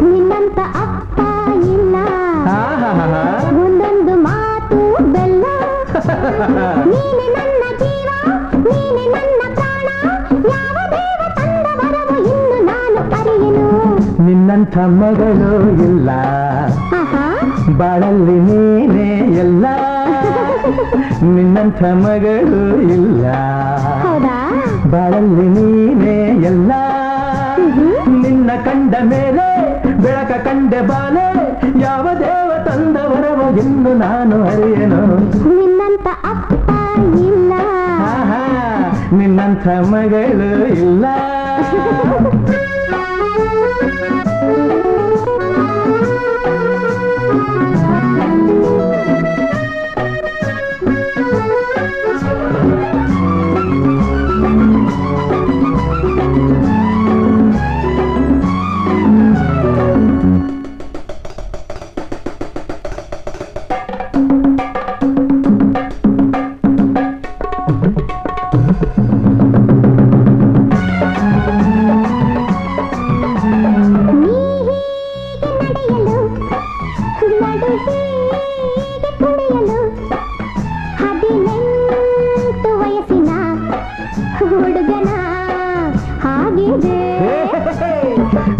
ನಿನ್ನಂತ ಅಪ್ಪ ಇಲ್ಲ ಒಂದೊಂದು ಮಾತು ಬೆಲ್ಲ ನೀನೆ ನನ್ನ ಜೀವ ನೀನೆ ನನ್ನ ಪ್ರಾಣ ಯಾವ ದೇವ ತಂದ ವರವು ಇನ್ನು ನಾನು ಅರಿಯೆನು ನಿನ್ನಂಥ ಮಗಳು ಇಲ್ಲ ಬಾಳಲ್ಲಿ ನೀನೇ ಎಲ್ಲ ನಿನ್ನಂಥ ಮಗಳು ಇಲ್ಲ ಬಾಳಲ್ಲಿ ನೀನೇ ಎಲ್ಲ ನಿನ್ನ ಕಂಡ ಮೇಲೆ ಬೆಳಕ ಕಂಡೆ ಬಾಲೆ ಯಾವ ದೇವ ತಂದವರವ ಎಂದು ನಾನು ಅರಿಯೆನು ನಿನ್ನಂತ ಅಪ್ಪ ಇಲ್ಲ ನಿನ್ನಂಥ ಮಗಳು ಇಲ್ಲ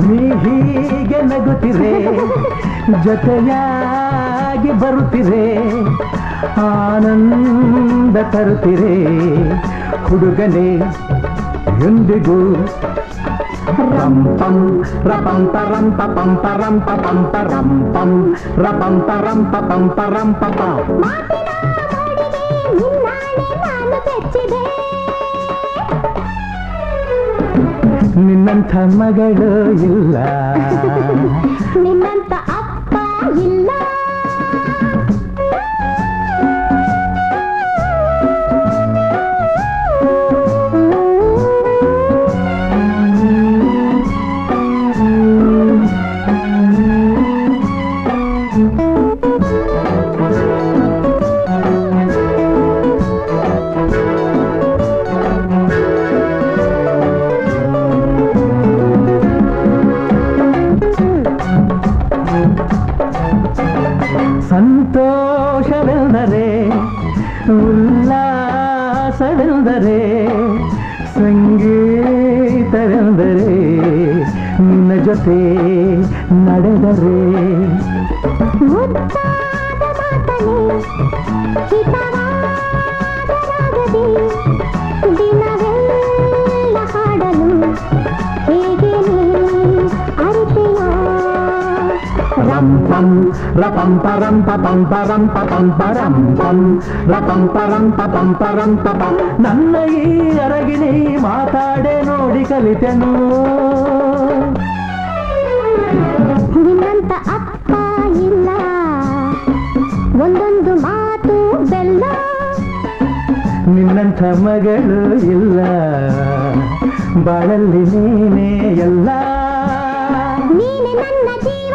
ನೀ ಹೀಗೆ ನಗುತ್ತಿರೆ ಜೊತೆಯಾಗಿ ಬರುತ್ತಿರೆ ಆನಂದ ತರುತ್ತಿರೆ ಹುಡುಗನೇ ಎಂದಿಗೂ ರಂಪಂ ರಪಂಪ ರಂಪ ಪಂಪ ರಂಪ ಪಂಪ ರಂಪಂ ರಪಂಪ ರಂಪ ಪಂಪ ರಂಪ ನಿನ್ನಂಥ ಮಗಳು ಇಲ್ಲ ನಿನ್ನಂತ ಅಪ್ಪ ಇಲ್ಲ ಸಂತೋಷವೆಂದರೆ ಉಲ್ಲಾಸವೆಂದರೆ ಸಂಗೀತವೆಂದರೆ ನಿನ್ನ ಜೊತೆ ನಡೆದರೆ ಮುದ್ದಾದ ಮಾತನೆ ಹಿತವಾದ ರಾಗದಿ ದಿನವೆಲ್ಲ ಹಾಡಲು ಹೇಗೆ ನೀ ಅರಿತೆಯೋ ರಂಪಂ ರಪಂಪ ರಂಪ ಪಂಪ ರಂಪ ಪಂಪ ರಂಪಂ ರಪಂಪ ರಂಪ ಪಂಪ ರಂಪ ನನ್ನ ಈ ಅರಗಿಣಿ ಮಾತಾಡೆ ನೋಡಿ ಕಲಿತೆನು ನಿನ್ನಂತ ಅಪ್ಪ ಇಲ್ಲ ಒಂದೊಂದು ಮಾತು ಬೆಲ್ಲ ನಿನ್ನಂಥ ಮಗಳು ಇಲ್ಲ ಬಾಳಲ್ಲಿ ನೀನೇ ಎಲ್ಲ ನೀನೆ ನನ್ನ ಜೀವ